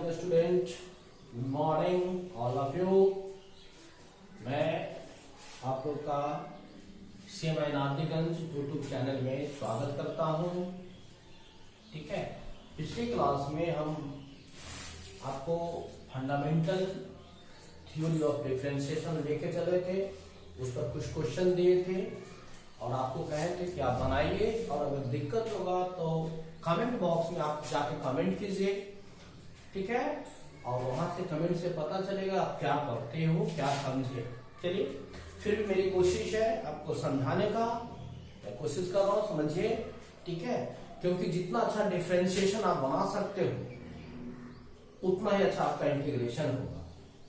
Morning student, good morning all of you. मैं आप लोग का CMI नारदीगंज यूट्यूब चैनल में स्वागत करता हूं। ठीक है, पिछली क्लास में हम आपको फंडामेंटल थ्योरी ऑफ डिफरेंशिएशन लेके चले थे, उस पर कुछ क्वेश्चन दिए थे और आपको कहे थे कि आप बनाइए और अगर दिक्कत होगा तो कमेंट बॉक्स में आप जाके कमेंट कीजिए। ठीक है, और वहां से कमेंट से पता चलेगा आप क्या पढ़ते हो, क्या समझे। चलिए, फिर भी मेरी कोशिश है आपको समझाने का, मैं कोशिश कर रहा हूँ, समझिए। ठीक है, क्योंकि जितना अच्छा डिफरेंशिएशन आप बना सकते हो उतना ही अच्छा आपका इंटीग्रेशन होगा।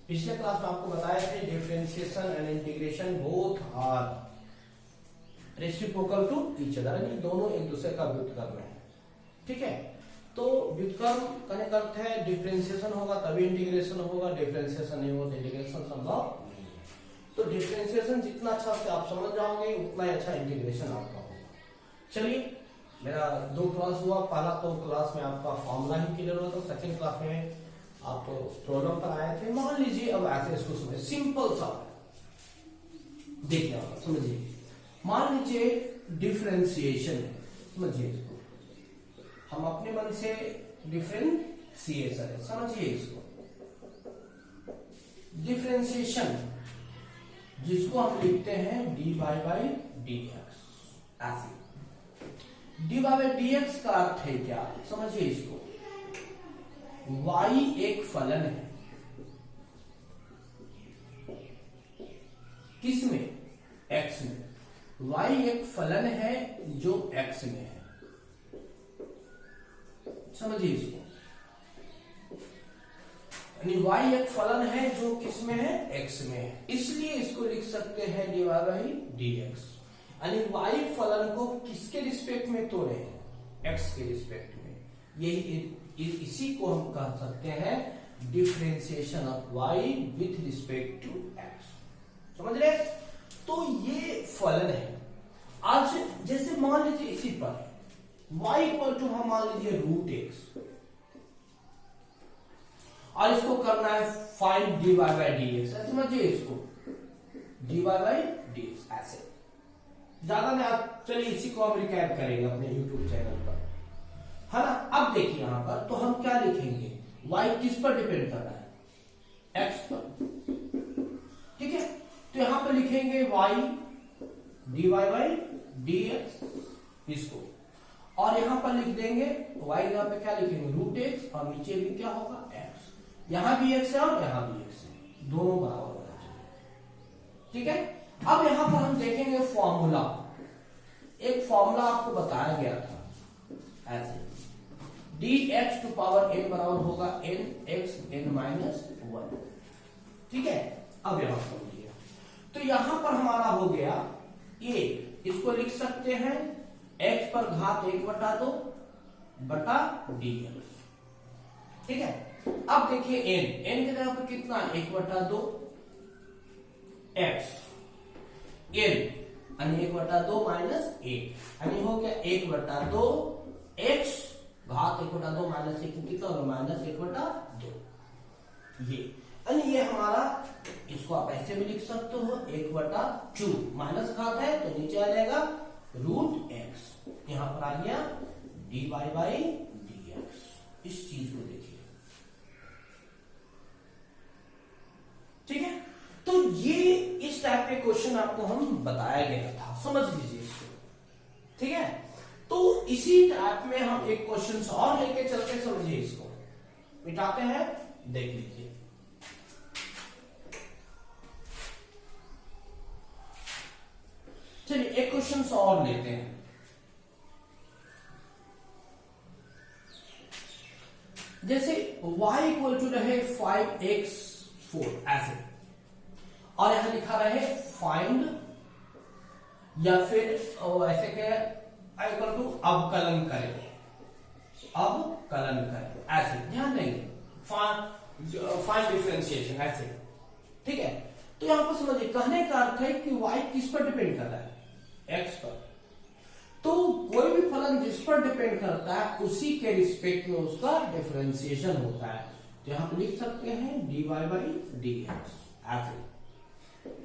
पिछले क्लास में आपको बताया थे differentiation and integration both are reciprocal to each other, यानी दोनों एक दूसरे का व्युत्क्रम है। ठीक है, तो व्युत्क्रम करने का अर्थ है डिफरेंशिएशन होगा तभी इंटीग्रेशन होगा, डिफरेंशिएशन नहीं होगा तो इंटीग्रेशन संभव नहीं है। तो डिफरेंशिएशन जितना अच्छा से आप समझ जाओगे उतना ही अच्छा इंटीग्रेशन आपका होगा। चलिए, मेरा 2 क्लास हुआ। पहला तो क्लास में आपका फॉर्मूला ही क्लियर हुआ था, सेकंड क्लास में आप प्रॉब्लम पर आए थे। मान लीजिए अब ऐसे इसको समझ, सिंपल सा देखिए, आप समझिए। मान लीजिए डिफरेंशिएशन है, समझिए इसको, हम अपने मन से डिफरेंशिएशन है, समझिए इसको। डिफरेंशिएशन जिसको हम लिखते हैं dy बाई dx, ऐसे dy बाई dx का अर्थ है क्या, समझिए इसको। y एक फलन है, किसमें? x में। y एक फलन है जो x में है, समझिए इसको। यानी y एक फलन है जो किसमें है? x में है, इसलिए इसको लिख सकते हैं dy बाई dx। यानी y फलन को किसके रिस्पेक्ट में तोड़े हैं? x के रिस्पेक्ट में। यही इसी को हम कह सकते हैं differentiation of y with respect to x। समझ रहे? तो ये फलन है। आज जैसे मान लीजिए इसी पर y इक्वल टू हम मान लीजिए √x और इसको करना है फाइंड dy बाई dx। समझिए इसको, dy बाई dx ऐसे ज्यादा नहीं। आप चलिए इसी को हम रिकैप करेंगे अपने YouTube चैनल पर, है ना। अब देखिए यहां पर तो हम क्या लिखेंगे, y किस पर डिपेंड कर रहा है? x पर। ठीक है, तो यहां पर लिखेंगे y dy बाई dx इसको, और यहां पर लिख देंगे y, यहां पे क्या लिखेंगे √x और नीचे भी क्या होगा x। यहां भी x है और यहां भी x है, दोनों बराबर होना चाहिए। ठीक है, अब यहां पर हम देखेंगे फॉर्मूला। एक फॉर्मूला आपको बताया गया था ऐसे, dx टू पावर n बराबर होगा nx n-1। ठीक है, अब यहां समझिए, तो यहां पर हमारा हो गया a, इसको लिख सकते हैं x पर घात 1/2 बटा dx। ठीक है, अब देखिए n के जगह पर कितना 1/2 x, n यानी 1/2 माइनस 1, यानी हो गया 1/2 x घात 1/2 माइनस 1 कितना होगा -1/2। ये हमारा, इसको आप ऐसे भी लिख सकते हो 1/2 माइनस घात है तो नीचे आ जाएगा √x, यहां पर आ गया dy बाई dx। इस चीज को देखिए। ठीक है, तो ये इस टाइप के क्वेश्चन आपको हम बताया गया था, समझ लीजिए इसको। ठीक है, तो इसी टाइप में हम एक क्वेश्चन और लेके चलते, समझिए इसको। मिटाते हैं, देख लीजिए। चलिए एक क्वेश्चन और लेते हैं। जैसे y इक्वल टू रहे 5x4 ऐसे, और यहां लिखा रहे फाइंड, या फिर ऐसे क्या इक्वल टू अवकलन करें, अवकलन करें ऐसे, ध्यान देंगे फाइंड डिफरेंशिएशन ऐसे। ठीक है, तो यहां पर समझिए, कहने का अर्थ है कि y किस पर डिपेंड कर रहा है? x पर। तो कोई भी फलन जिस पर डिपेंड करता है उसी के रिस्पेक्ट में उसका डिफरेंशिएशन होता है। तो यहां पर लिख सकते हैं dy बाई डी एक्स। ऐसे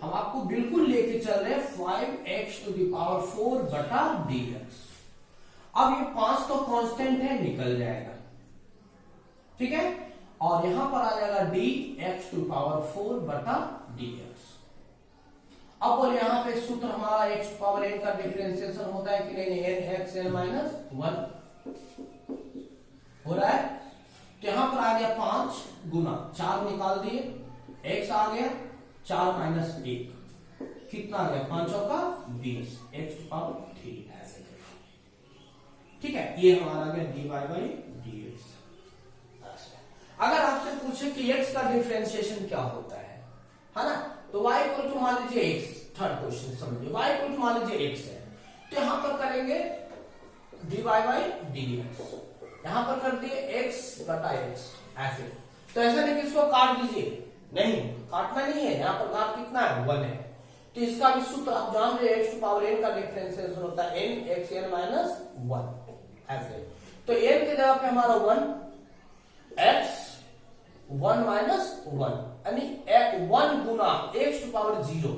हम आपको बिल्कुल लेके चल रहे हैं 5x टू द पावर 4 बटा dx। अब ये 5 तो कांस्टेंट है, निकल जाएगा, ठीक है, और यहां पर आ जाएगा dx टू पावर 4 बटा dx। अब बोले यहां पे सूत्र हमारा x पावर n का डिफरेंशिएशन होता है कि नहीं, n x n माइनस 1 हो रहा है। तो यहां पर आ गया 5 गुना 4 निकाल दिए, x आ गया 4 माइनस 1 कितना आ गया, 5 का 20 x पावर 3 ऐसे, ठीक है। ये हमारा आ गया dy बाई dx। अगर आपसे पूछे कि x का डिफरेंशिएशन क्या होता है ना, तो y इक्वल टू मान लीजिए x, थर्ड क्वेश्चन समझिए, y इक्वल टू मान लीजिए x है, तो यहां पर करेंगे dy बाई dx, यहां पर कर दिए x बटा x ऐसे। तो ऐसा नहीं कि इसको काट दीजिए, नहीं काटना नहीं है, यहां पर घात कितना है, 1 है। तो इसका भी सूत्र आप जान रहे हैं, x टू पावर n का डिफरेंशिएशन होता है n x n माइनस 1 ऐसे। तो n के जगह पे हमारा 1 x 1 माइनस 1 यानी 1 गुना x टू पावर 0,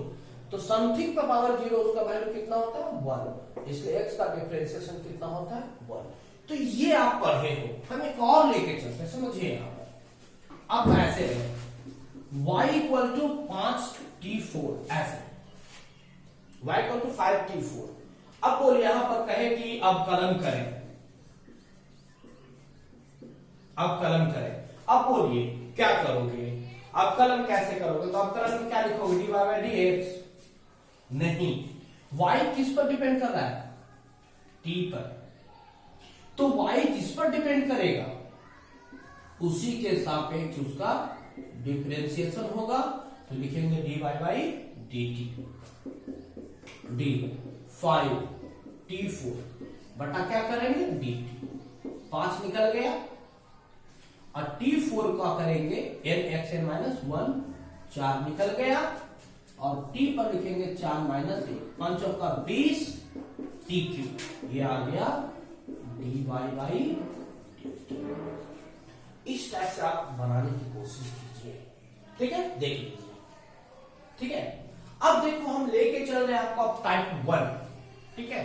तो समथिंग पे पावर 0 उसका वैल्यू कितना होता है 1, इसलिए x का डिफरेंशिएशन कितना होता है 1। तो ये आप पढ़े हो, हम एक और लेके चलते हैं, समझिए यहां पर अब ऐसे है y इक्वल टू 5t4 ऐसे, y इक्वल टू 5t4। अब बोलिए यहां पर कहे कि अब कलम करें, अब बोलिए क्या करोगे, अब कलम कैसे करोगे, तो अब कलम में क्या लिखोगे, dy बाई dx, नहीं y किस पर डिपेंड कर रहा है, t पर, तो y जिस पर डिपेंड करेगा उसी के सापेक्ष उसका डिफरेंशिएशन होगा। तो लिखेंगे dy by dt, d 5t4 बटा क्या करेंगे dt, 5 निकल गया, और t4 का करेंगे n x n माइनस 1 4 निकल गया, और t पर लिखेंगे 4 माइनस 1 5 का 20 t क्यूब, ये आ गया dy बाई dt। इस टाइप से आप बनाने की कोशिश कीजिए, ठीक है, देख लीजिए, ठीक है। अब देखो हम लेके चल रहे हैं आपको अब टाइप 1, ठीक है,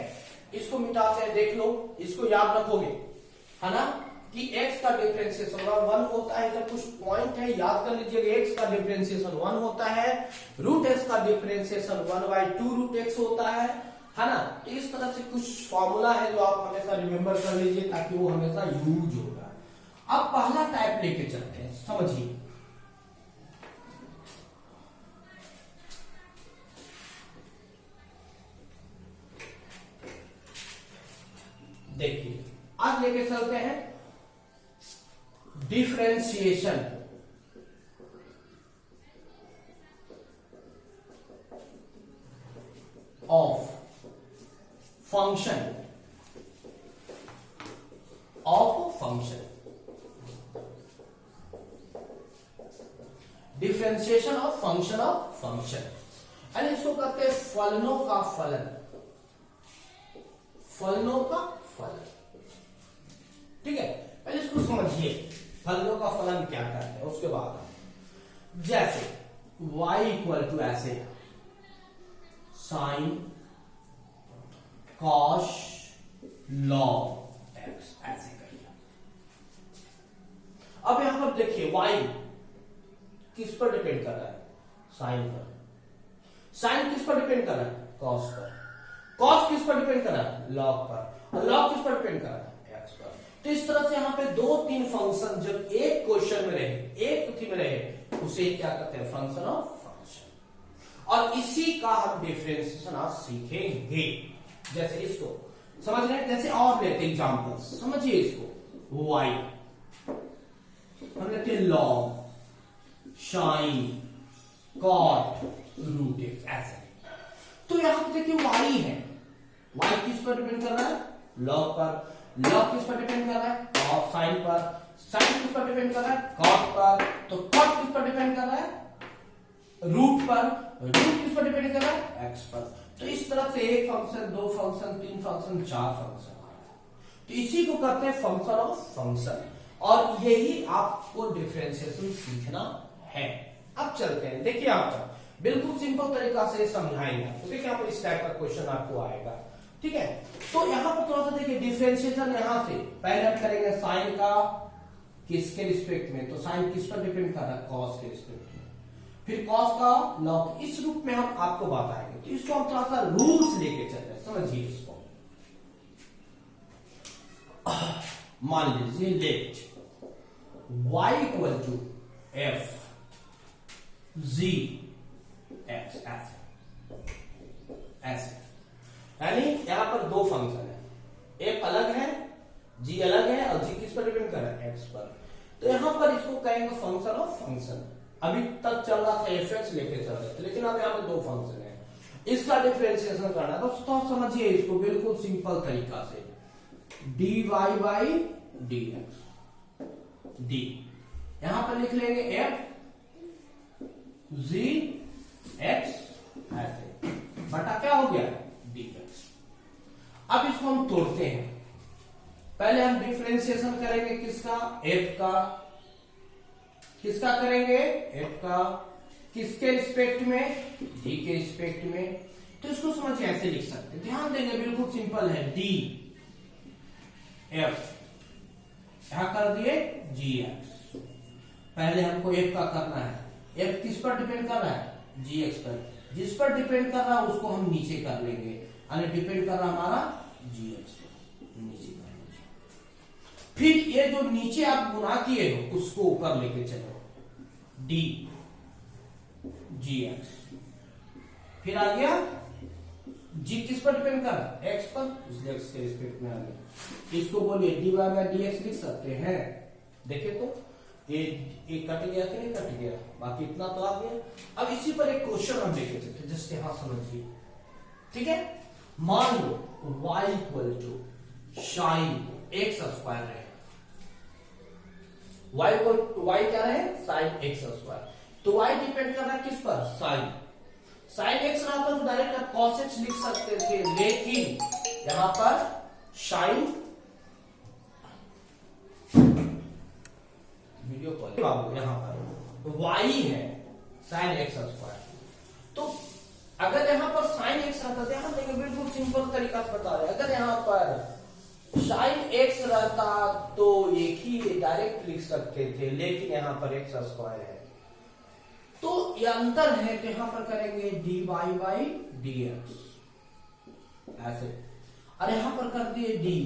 इसको मिटाते हैं, देख लो, इसको याद रखोगे है ना कि x का डिफरेंशिएशन 1 होता है, सब कुछ पॉइंट है, याद कर लीजिएगा, x का डिफरेंशिएशन 1 होता है, रूट x का डिफरेंशिएशन 1 बाई 2 रूट x होता है ना। तो इस तरह से कुछ फॉर्मूला है जो आप हमेशा रिमेंबर कर लीजिए ताकि वो हमेशा यूज होगा। अब पहला टाइप लेके चलते हैं, समझिए, देखिए आज लेके चलते हैं differentiation of function differentiation of function यानी इसको कहते हैं फलनों का फलन, ठीक है। पहले इसको समझिए फलनों का फलन क्या करते हैं, उसके बाद जैसे y इक्वल टू ऐसे साइन कॉस लॉग x ऐसे करिए। अब यहां पर देखिए y किस पर डिपेंड कर रहा है, साइन पर, साइन किस पर डिपेंड कर रहा है, कॉस पर, कॉस किस पर डिपेंड कर रहा है, लॉग पर, और लॉग किस पर डिपेंड कर रहा है, एक्स पर। तो इस तरह से यहां पे 2-3 फंक्शन जब एक क्वेश्चन में रहे, एक पुथी में रहे, उसे क्या कहते हैं, फंक्शन ऑफ फंक्शन। और इसी का हम डिफरेंशिएशन आज सीखेंगे। जैसे इसको समझ रहे हैं, जैसे और लेते एग्जांपल, समझिए इसको, y हम लेते हैं log sine cot root x ऐसे। तो यहां पे देखिए y है, y किस पर डिपेंड कर रहा है, लॉग पर, लॉग किस पर डिपेंड कर रहा है, कॉट, साइन पर, साइन किस पर डिपेंड कर रहा है, कॉट पर, तो कॉट किस पर डिपेंड कर रहा है, रूट पर, रूट किस पर डिपेंड कर रहा है, एक्स पर। तो इस तरह से एक फंक्शन, 2 फंक्शन, 3 फंक्शन, 4 फंक्शन आ रहा है। तो इसी को कहते हैं फंक्शन ऑफ फंक्शन। और यही आपको डिफरेंशिएशन सीखना है। अब चलते हैं, देखिए आपका बिल्कुल सिंपल तरीका से समझाएंगे तो देखिए यहाँ पर इस टाइप का क्वेश्चन आपको आएगा, ठीक है। तो यहाँ पर थोड़ा सा देखिए डिफरेंशिएशन, यहाँ से पहले हम करेंगे साइन का किसके रिस्पेक्ट में, तो साइन किस पर डिपेंड कर रहा है, कॉस के रिस्पेक्ट में, फिर कॉस का लॉग, इस रूप में हम आपको बताएंगे। तो इसको हम थोड़ा सा रूल्स लेके चल रहे हैं, समझिए इसको। मान लीजिए let y equal to F G X, ऐसे यानी यहां पर दो फंक्शन है, एफ अलग है, जी अलग है, और जी किस पर डिपेंड कर रहा है, एक्स पर। तो यहां पर इसको कहेंगे फंक्शन ऑफ फंक्शन। अभी तक चल रहा था एफ एक्स लेके चल रहे थे, लेकिन अब यहाँ पे दो फंक्शन है, इसका डिफरेंशिएशन करना है। तो समझिए इसको बिल्कुल सिंपल तरीका से, dy by D x, D यहां पर लिख लेंगे एफ जी एक्स ऐसे, बटा क्या हो गया डी एक्स। अब इसको हम तोड़ते हैं, पहले हम डिफरेंशिएशन करेंगे किसका, एफ का, किसका करेंगे, एफ का, किसके रिस्पेक्ट में, जी के रिस्पेक्ट में। तो इसको समझिए ऐसे लिख सकते हैं, ध्यान देंगे बिल्कुल सिंपल है, डी एफ यहां कर दिए जी एक्स। पहले हमको एफ का करना है, एफ किस पर डिपेंड कर रहा है, जी एक्स पर, जिस पर डिपेंड कर रहा है उसको हम नीचे कर लेंगे, यानी डिपेंड कर रहा हमारा जी एक्स पर, नीचे कर लीजिए। फिर ये जो नीचे आप गुना किए हो उसको ऊपर लेके चलो, डी जी एक्स, फिर आ गया जी किस पर डिपेंड कर रहा है, एक्स पर, इसलिए एक्स के रिस्पेक्ट में आ गया। इसको बोलिए D Y by D X लिख सकते हैं। देखिए तो ये कट गया कि नहीं कट गया, बाकी इतना तो आ गया। अब इसी पर एक क्वेश्चन हम लेके चलते, जस्ट यहां समझिए, ठीक है। मान लो y equal to sine X square है, y क्या है, साइन एक्स स्क्वायर। तो y डिपेंड कर रहा है किस पर, साइन। साइन एक्स रहता तो डायरेक्ट आप कॉस एक्स लिख सकते थे, लेकिन यहां पर साइन वीडियो कॉल बाबू, यहां पर y है साइन एक्स स्क्वायर। तो अगर यहां पर साइन एक्स रहता, ध्यान देंगे बिल्कुल सिंपल तरीका से बता रहे, अगर यहां पर साइन एक्स रहता तो एक ही डायरेक्ट लिख सकते थे, लेकिन यहां पर एक्स स्क्वायर है तो ये अंतर है, तो यहां पर करेंगे D Y by D X ऐसे, और यहां पर कर दिए डी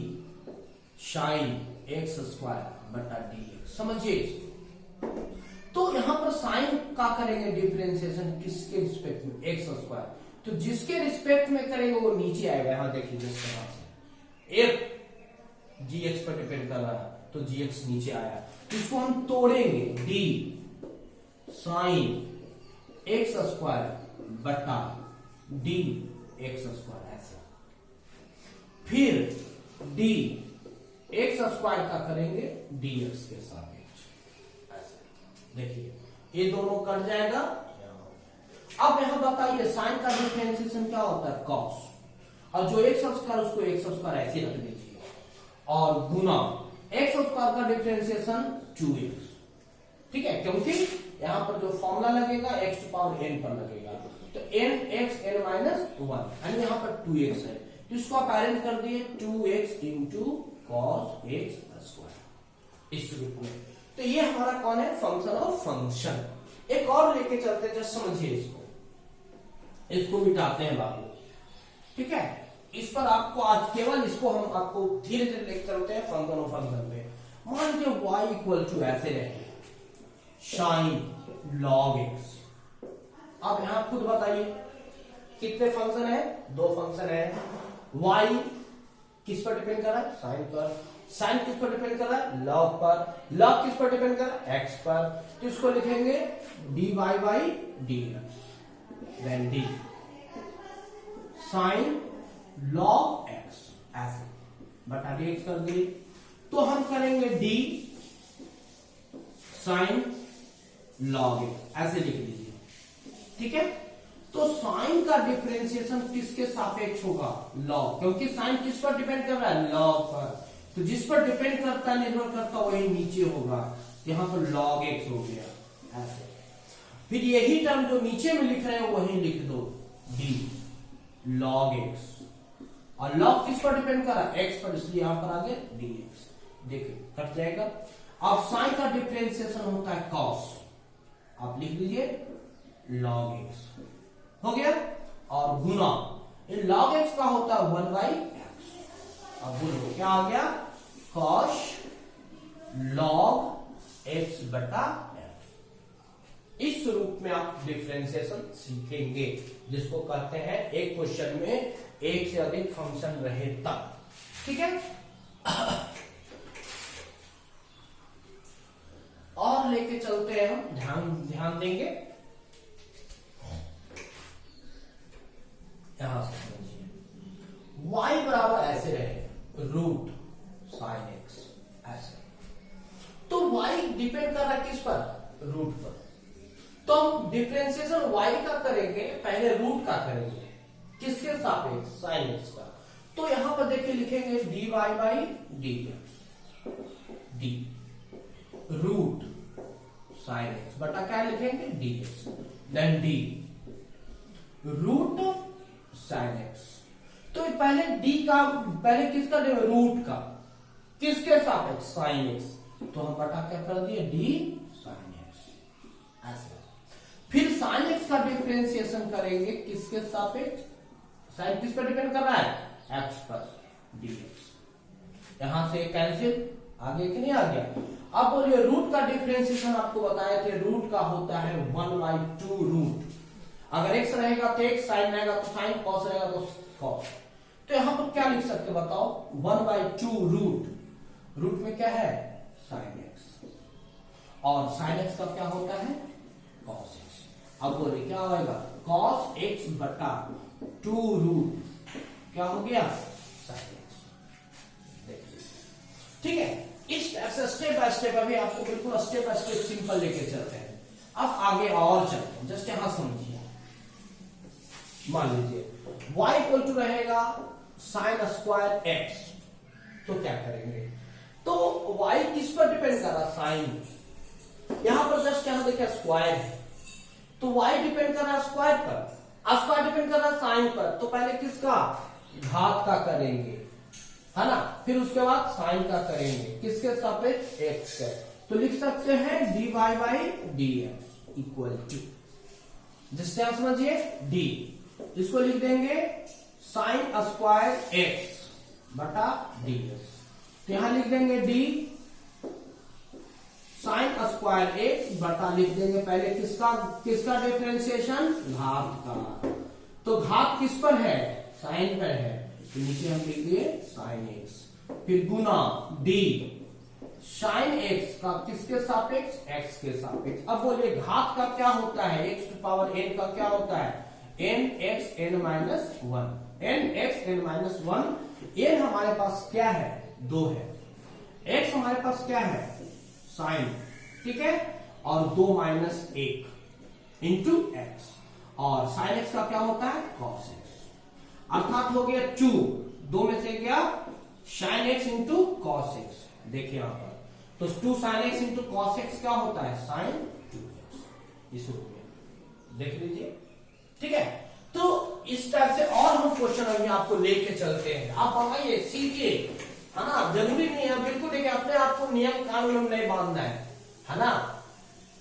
साइन एक्स स्क्वायर बटा डी एक्स, समझिए। तो यहां पर साइन का करेंगे डिफरेंशिएशन किसके रिस्पेक्ट में, एक्स स्क्वायर। तो जिसके रिस्पेक्ट में करेंगे वो नीचे आएगा, यहां देखिए जिस तरह से एक जी एक्स पर डिपेंड कर रहा है तो जी एक्स नीचे आया, इसको हम तोड़ेंगे, डी साइन एक्स स्क्वायर बटा डी एक्स स्क्वायर ऐसे, फिर डी एक्स स्क्वायर का करेंगे डी एक्स के सापेक्ष ऐसे, देखिए ये दोनों कट जाएगा। अब यहां बताइए साइन का डिफरेंशिएशन क्या होता है, कॉस, और जो एक्स स्क्वायर उसको एक्स स्क्वायर ऐसे रख दीजिए, और गुना एक्स स्क्वायर का डिफरेंशिएशन 2x, ठीक है, क्योंकि यहां पर जो फॉर्मूला लगेगा x टू पावर n पर लगेगा, तो n x n माइनस 1, यानी यहां पर 2x है, तो इसको आप अरेंज कर दिए 2x into cos x square इस रूप में। तो ये हमारा कौन है, फंक्शन ऑफ फंक्शन। एक और लेके चलते हैं, जस्ट समझिए इसको मिटाते हैं बाबू, ठीक है। इस पर आपको आज केवल इसको हम आपको धीरे धीरे लेके चलते हैं फंक्शन ऑफ फंक्शन पे। मान लीजिए y इक्वल टू ऐसे रहे साइन लॉग एक्स। अब यहां खुद बताइए कितने फंक्शन है, दो फंक्शन है। y किस पर डिपेंड कर रहा है, साइन पर। साइन किस पर डिपेंड कर रहा है, लॉग पर। लॉग किस पर डिपेंड कर रहा है, एक्स पर। तो इसको लिखेंगे dy by D X, then D sine log X ऐसे बटा डी एक्स कर दिए। तो हम करेंगे डी साइन लॉग एक्स ऐसे लिख दीजिए, ठीक है। तो साइन का डिफरेंशिएशन किसके सापेक्ष होगा, लॉग, क्योंकि साइन किस पर डिपेंड कर रहा है, लॉग पर। तो जिस पर डिपेंड करता है निर्भर करता वही नीचे होगा, यहाँ पर log x हो गया ऐसे। फिर यही टर्म जो नीचे में लिख रहे हैं वही लिख दो d log x, और log किस पर डिपेंड कर रहा है x पर, इसलिए यहां पर आ गया dx। देखिए कट जाएगा। अब साइन का डिफरेंशिएशन होता है cos, आप लिख लीजिए log x हो गया, और गुना ये log x का होता है 1/x। अब बोलो क्या आ गया cos log x बटा x। इस रूप में आप डिफरेंशिएशन सीखेंगे, जिसको कहते हैं एक क्वेश्चन में एक से अधिक फंक्शन रहे तब। ठीक है, और लेके चलते हैं हम, ध्यान देंगे यहां से समझिए। y बराबर ऐसे रहे रूट साइन एक्स ऐसे, तो y डिपेंड कर रहा है किस पर, रूट पर। तो हम डिफरेंशिएशन y का करेंगे, पहले रूट का करेंगे, किसके सापेक्ष, साइन एक्स का। तो यहां पर देखिए लिखेंगे dy by D D root sine X बटा क्या लिखेंगे dx, then D root sine X. तो पहले d का, पहले किसका लेंगे, रूट का, किसके सापेक्ष, साइन एक्स। तो हम बटा क्या कर दिए d साइन एक्स ऐसे। फिर साइन एक्स का डिफरेंशिएशन करेंगे किसके सापेक्ष, साइन किस पर डिपेंड कर रहा है, एक्स पर, dx। यहां से कैंसिल, आगे कि नहीं आ गया। अब बोलिए रूट का डिफरेंशिएशन आपको बताए थे, रूट का होता है 1/2 रूट। अगर x रहेगा तो x, साइन रहेगा तो साइन, कॉस रहेगा तो कॉस। तो यहां पर क्या लिख सकते बताओ, 1/2 रूट, रूट में क्या है साइन एक्स, और साइन एक्स का क्या होता है कॉस एक्स। अब बोलिए क्या होगा, कॉस एक्स बटा 2 रूट क्या हो गया साइन एक्स। देखिए ठीक है, इस टाइप से स्टेप बाय स्टेप, अभी आपको बिल्कुल स्टेप बाय स्टेप सिंपल लेके चलते हैं। अब आगे और चलते हैं, जस्ट यहां समझिए। मान लीजिए y इक्वल टू रहेगा साइन स्क्वायर x, तो क्या करेंगे, तो y किस पर डिपेंड कर रहा है, साइन। यहां पर जस्ट यहां देखिए स्क्वायर है, तो y डिपेंड कर रहा है स्क्वायर पर, स्क्वायर डिपेंड कर रहा है साइन पर। तो पहले किसका, घात का करेंगे, है ना, फिर उसके बाद साइन का करेंगे, किसके सापेक्ष, x के। तो लिख सकते हैं dy by dx equal to, जिससे आप समझिए d, इसको लिख देंगे साइन स्क्वायर x बटा dx। तो यहां लिख देंगे d साइन स्क्वायर x बटा, लिख देंगे पहले किसका डिफरेंशिएशन, घात का। तो घात किस पर है, साइन पर है, तो नीचे हम लिख दिए साइन x, फिर गुना d साइन x का किसके सापेक्ष, x के सापेक्ष। अब बोलिए घात का क्या होता है, x टू पावर n का क्या होता है, nx n minus 1, nx n minus 1। n हमारे पास क्या है, 2 है, x हमारे पास क्या है साइन, ठीक है, और 2 माइनस 1 इंटू एक्स, और साइन x का क्या होता है कॉस x, अर्थात हो गया 2, 2 में से क्या sine x into cos x। देखिए यहां पर तो 2 sine x into cos x क्या होता है साइन 2x, इस रूप में देख लीजिए। ठीक है, तो इस टाइप से और हम क्वेश्चन अभी आपको लेके चलते हैं, आप बनाइए सीखिए, है ना। जरूरी नहीं है बिल्कुल, देखिए अपने आपको नियम कानून नहीं बांधना है ना,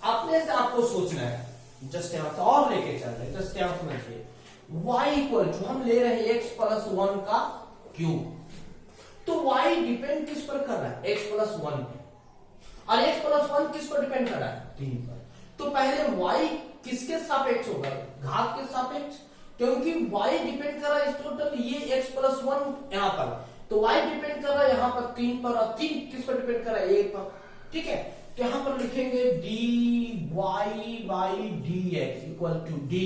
अपने से आपको सोचना है। जस्ट यहां से और लेके चल रहे हैं, जस्ट यहां समझिए y इक्वल टू, हम ले रहे हैं x प्लस 1 का क्यूब। तो y डिपेंड किस पर कर रहा है, x प्लस 1 पर, और x प्लस 1 किस पर डिपेंड कर रहा है, 3 पर। तो पहले y किसके सापेक्ष होगा, घात के सापेक्ष, क्योंकि y डिपेंड कर रहा है टोटल ये x प्लस 1 यहां पर, तो y डिपेंड कर रहा है यहां पर 3 पर, और 3 किस पर डिपेंड कर रहा है 1 पर। ठीक है, तो यहां पर लिखेंगे dy by dx equal to d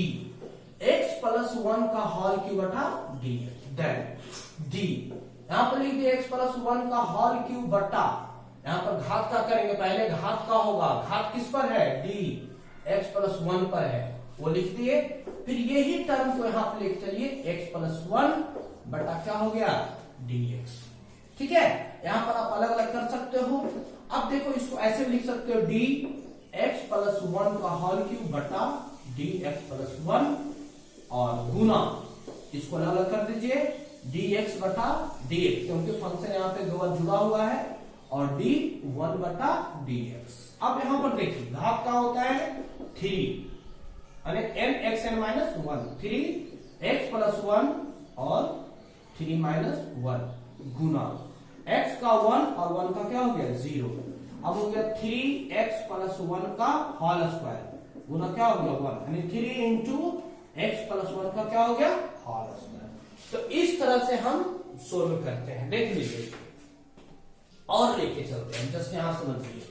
x plus 1 का होल क्यूब बटा dx, देन d यहां पर लिख दिए x प्लस 1 का होल क्यूब बटा, यहां पर घात का करेंगे, पहले घात का होगा, घात किस पर है d x प्लस 1 पर है, वो लिख दिए। फिर यही टर्म को यहां पर लेके चलिए x प्लस 1 बटा क्या हो गया dx, ठीक है, यहां पर आप अलग अलग कर सकते हो। अब देखो इसको ऐसे भी लिख सकते हो डी एक्स प्लस 1 का होल क्यूब बटा डी एक्स प्लस 1 और गुना इसको अलग अलग कर दीजिए डी एक्स बटा डी एक्स, क्योंकि फंक्शन यहाँ पे दो बार जुड़ा हुआ है, और डी 1 बटा डी एक्स। अब यहां पर देखिए घात क्या होता है 3 N X N minus 1, 3 X plus 1 और 3 माइनस 1 गुना x का 1 और 1 का क्या हो गया 0। अब हो गया 3x प्लस 1 का होल स्क्वायर गुना क्या हो गया 1, यानी 3 इंटू एक्स प्लस 1 का क्या हो गया होल स्क्वायर। तो इस तरह से हम सोल्व करते हैं, देख लीजिए और लेके चलते हैं, जस्ट यहां समझिए।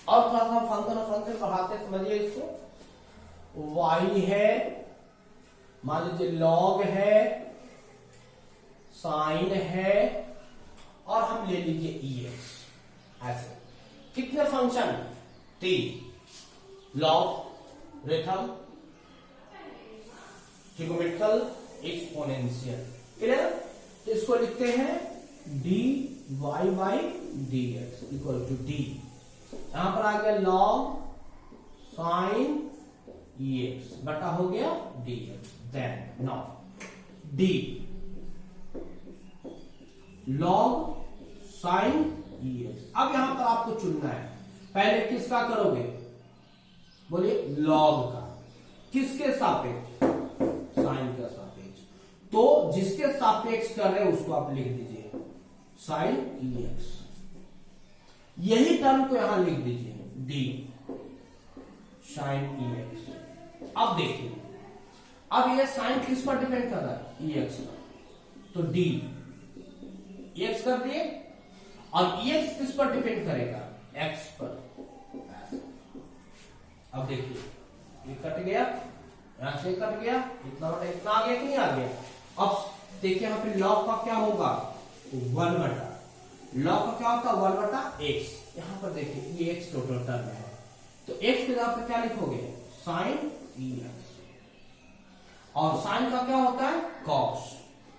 और थोड़ा सा फंक्शन और फंक्शन बढ़ाते समझिए इसको। y है, मान लीजिए log है, साइन है, और हम ले लीजिए ex। ऐसे कितने फंक्शन 3 log, रेथम, ट्रिगोमेट्रिकल, एक्सपोनेंशियल। क्लियर? तो इसको लिखते हैं D Y by D X equal to D, यहां पर आ गया लॉग साइन एक्स बटा हो गया D X. Then now D log sine X. अब यहां पर आपको चुनना है, पहले किसका करोगे, बोलिए लॉग का, किसके सापेक्ष, साइन का सापेक्ष। तो जिसके सापेक्ष कर रहे हैं उसको आप लिख दीजिए साइन एक्स, यही टर्म को यहां लिख दीजिए डी साइन एक्स। अब देखिए, अब ये साइन किस पर डिपेंड कर रहा है एक्स पर, तो डी एक्स कर दिए, और एक्स किस पर डिपेंड करेगा एक्स पर। अब देखिए ये कट गया, यहां से कट गया, इतना बटा इतना आ गया कि नहीं आ गया। अब देखिए यहां पे लॉग का क्या होगा 1 बटा, लॉग का क्या होता है 1 बटा एक्स। यहां पर देखिए ये एक्स टोटल टर्म है, तो एक्स के जगह पे क्या लिखोगे साइन एक्स, और साइन का क्या होता है कॉस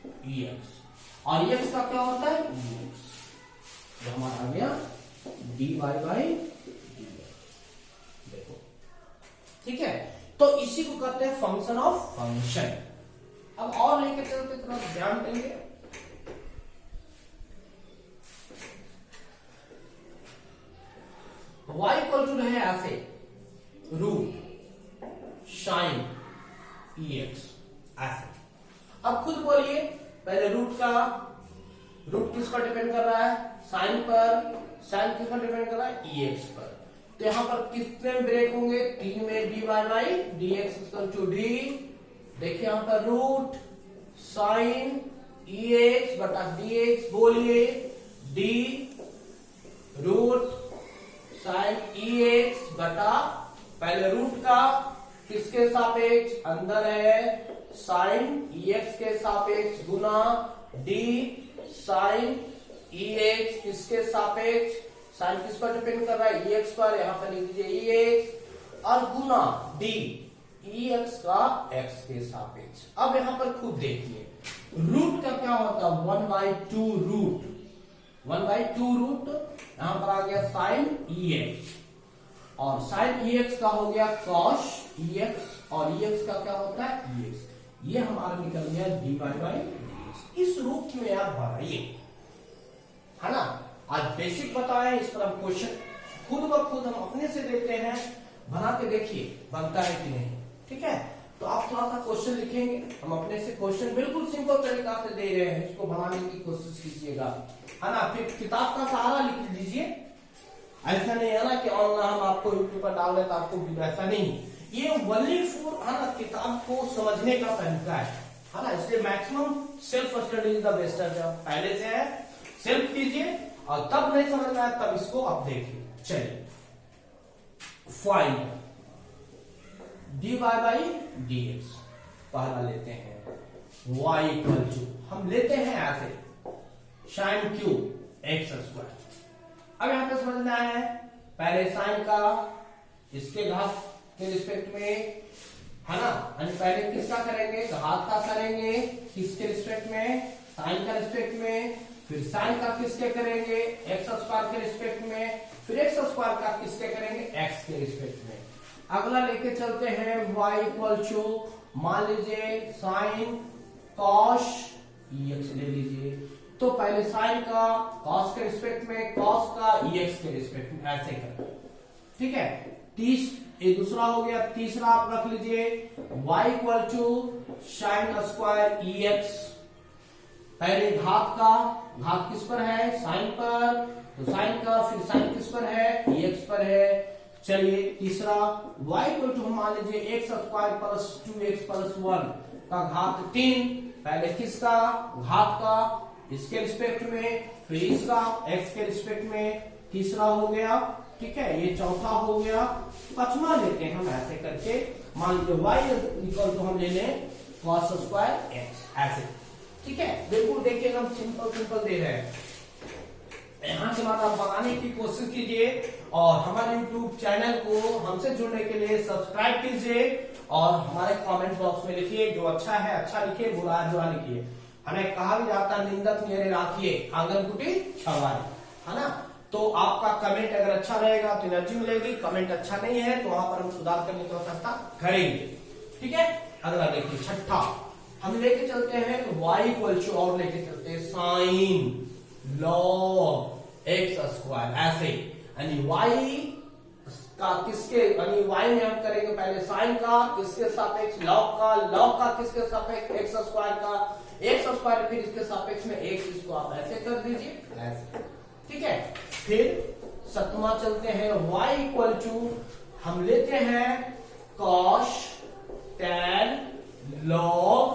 एक्स, और एक्स का क्या होता है एक्स। तो हमारा आ गया D Y by D X. देखो ठीक है, तो इसी को कहते हैं फंक्शन ऑफ फंक्शन। अब और लेके चलते थोड़ा ध्यान देंगे। y इक्वल टू है ऐसे रूट साइन एक्स ऐसे। अब खुद बोलिए, पहले रूट किस पर डिपेंड कर रहा है साइन पर, साइन किस पर डिपेंड कर रहा है एक्स पर। तो यहां पर कितने ब्रेक होंगे 3 में D Y by D X equal to D. देखिए यहां पर रूट साइन एक्स बटा डी एक्स, बोलिए डी रूट साइन एक्स बटा, पहले रूट का किसके सापेक्ष अंदर है साइन एक्स के सापेक्ष गुना डी साइन एक्स किसके सापेक्ष, साइन किस पर डिपेंड कर रहा है एक्स पर, यहां पर लिख दीजिए एक्स, और गुना डी एक्स का एक्स के सापेक्ष। अब यहां पर खुद देखिए रूट का क्या होता है 1/2 रूट, 1/2 रूट, यहां पर आ गया साइन एक्स, और साइन एक्स का हो गया कॉस एक्स, और एक्स का क्या होता है एक्स। ये हमारा निकल गया D Y by D X. इस रूप में आप बनाइए, है ना। आज बेसिक बताया, इस पर हम क्वेश्चन खुद ब खुद हम अपने से देते हैं, बना के देखिए बनता है कि नहीं। ठीक है, तो आप थोड़ा सा क्वेश्चन लिखेंगे, हम अपने से क्वेश्चन बिल्कुल सिंपल तरीका से दे रहे हैं, इसको बनाने की कोशिश कीजिएगा, है ना। फिर किताब का सहारा लिख लीजिए, ऐसा नहीं है ना कि ऑनलाइन हम आपको यूट्यूब पर डाल रहे तो आपको, ऐसा नहीं। ये वनली फॉर, है ना, किताब को समझने का तरीका है ना। इसलिए maximum self study is the best. पहले से है सेल्फ कीजिए, और तब नहीं समझ में आया तब इसको आप देखिए। चलिए find D Y by D X पहला लेते हैं y इक्वल टू, हम लेते हैं ऐसे साइन क्यूब एक्स स्क्वायर। अब यहां पे समझना है, पहले साइन का इसके घात के रिस्पेक्ट में है ना। पहले किसका करेंगे, घात का करेंगे, किसके रिस्पेक्ट में, साइन का रिस्पेक्ट में, फिर साइन का किसके करेंगे, एक्स स्क्वायर के रिस्पेक्ट में, फिर एक्स स्क्वायर का किसके करेंगे, एक्स के रिस्पेक्ट में। अगला लेके चलते हैं y इक्वल टू, मान लीजिए साइन कॉस एक्स ले लीजिए, तो पहले साइन का कॉस के रिस्पेक्ट में, कॉस का एक्स के रिस्पेक्ट में, ऐसे करके, ठीक है। ये दूसरा हो गया। तीसरा आप रख लीजिए y equal to sine square X, पहले घात का, घात किस पर है, साइन पर, तो साइन का, फिर साइन किस पर है, एक्स पर है। चलिए तीसरा y इक्वल टू मान लीजिए x square plus 2x plus 1 का घात 3, पहले किसका, घात का, इसके रिस्पेक्ट में, फिर इसका x के रिस्पेक्ट में, तीसरा हो गया, ठीक है। ये चौथा हो गया। पांचवा लेते हैं हम ऐसे करके, मान लीजिए y इक्वल टू हम ले लें cos स्क्वायर x, ऐसे, ठीक है। बिल्कुल देखिए हम सिंपल सिंपल दे रहे हैं। यहां से आप बनाने की कोशिश कीजिए और हमारे YouTube चैनल को हमसे जुड़ने के लिए सब्सक्राइब कीजिए और हमारे कमेंट बॉक्स में लिखिए, जो अच्छा है अच्छा लिखिए, बुरा बुरा लिखिए। हमें कहा भी जाता है निंदक नियरे राखिए आंगन कुटी छवाए, है ना। तो आपका कमेंट अगर अच्छा रहेगा तो एनर्जी मिलेगी, कमेंट अच्छा नहीं है तो वहां पर हम सुधार करने की आवश्यकता करेंगे, ठीक है। अगला देखिए छठा, हम लेके चलते हैं y इक्वल टू, और लेके चलते हैं साइन लॉग एक्स स्क्वायर, ऐसे, यानी y का किसके, यानी y में हम करेंगे पहले साइन का किसके सापेक्ष, लॉग का, लॉग का किसके सापेक्ष, एक्स स्क्वायर का, एक्स स्क्वायर फिर इसके सापेक्ष में x, इसको आप ऐसे कर दीजिए, ऐसे, ठीक है। फिर सतवा चलते हैं y इक्वल टू, हम लेते हैं cos tan log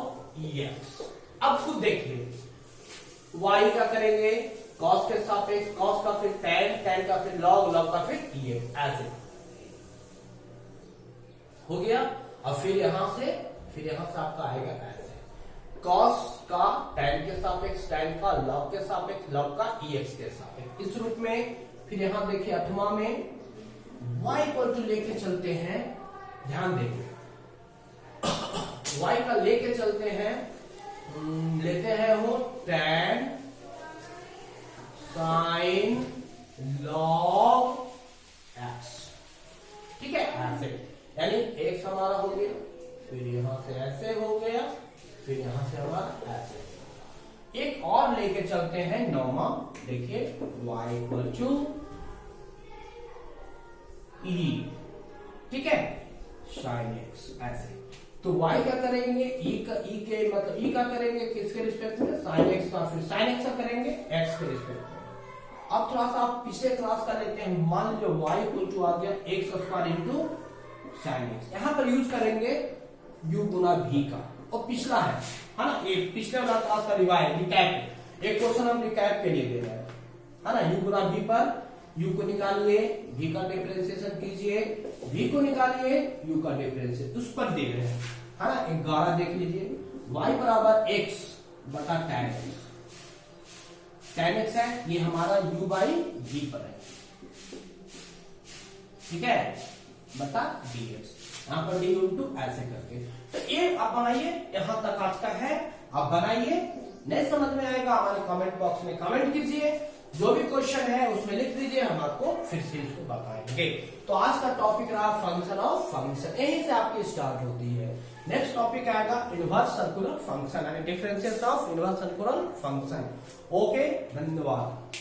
x। अब खुद देखिए y का करेंगे cos के सापेक्ष, cos का फिर tan, tan का फिर log, log का फिर x, ऐसे हो गया। अब फिर यहां से आपका आएगा ऐसे, cos का tan के सापेक्ष, tan का log के सापेक्ष, log का x के सापेक्ष, इस रूप में। फिर यहां देखिए अठवां में y इक्वल टू लेके चलते हैं, ध्यान देखिए y का लेके चलते हैं, लेते हैं वो tan sin log x, ठीक है, ऐसे, यानी x हमारा हो गया, फिर यहां से ऐसे हो गया, फिर यहां से हमारा ऐसे। एक और लेके चलते हैं नौमा, देखिए y इक्वल टू e, ठीक है, sin x, ऐसे। तो y क्या करेंगे, e के मतलब e का करेंगे किसके रिस्पेक्ट में, sin x का, फिर sin x का करेंगे x के रिस्पेक्ट में। अब थोड़ा सा आप पिछले क्लास का लेते हैं, मान लीजिए y इक्वल टू आ गया x square into sine x, यहां पर यूज करेंगे u गुना v का, और पिछला है ना, ये पिछले वाला क्लास का रिकैप, एक क्वेश्चन हम रिकैप के लिए दे रहे हैं, है ना। u गुना v पर u को निकालिए, v का डिफरेंशिएशन कीजिए, v को निकालिए, u का डिफरेंशिएशन उस पर दे रहे हैं, है ना। 11 देख लीजिए, y बराबर x बटा tan x, tan x है, ये हमारा u बाई v पर है, ठीक है, बता dx, यहाँ पर डी इंटू ऐसे करके। तो ये आप बनाइए, यहां तक आज का है, आप बनाइए, नहीं समझ में आएगा हमारे कमेंट बॉक्स में कमेंट कीजिए, जो भी क्वेश्चन है उसमें लिख दीजिए, हम आपको फिर से इसको बताएंगे। तो आज का टॉपिक रहा फंक्शन ऑफ फंक्शन, यहीं से आपकी स्टार्ट होती है। नेक्स्ट टॉपिक आएगा इनवर्स सर्कुलर फंक्शन, यानी differential of inverse circular function. Okay, धन्यवाद।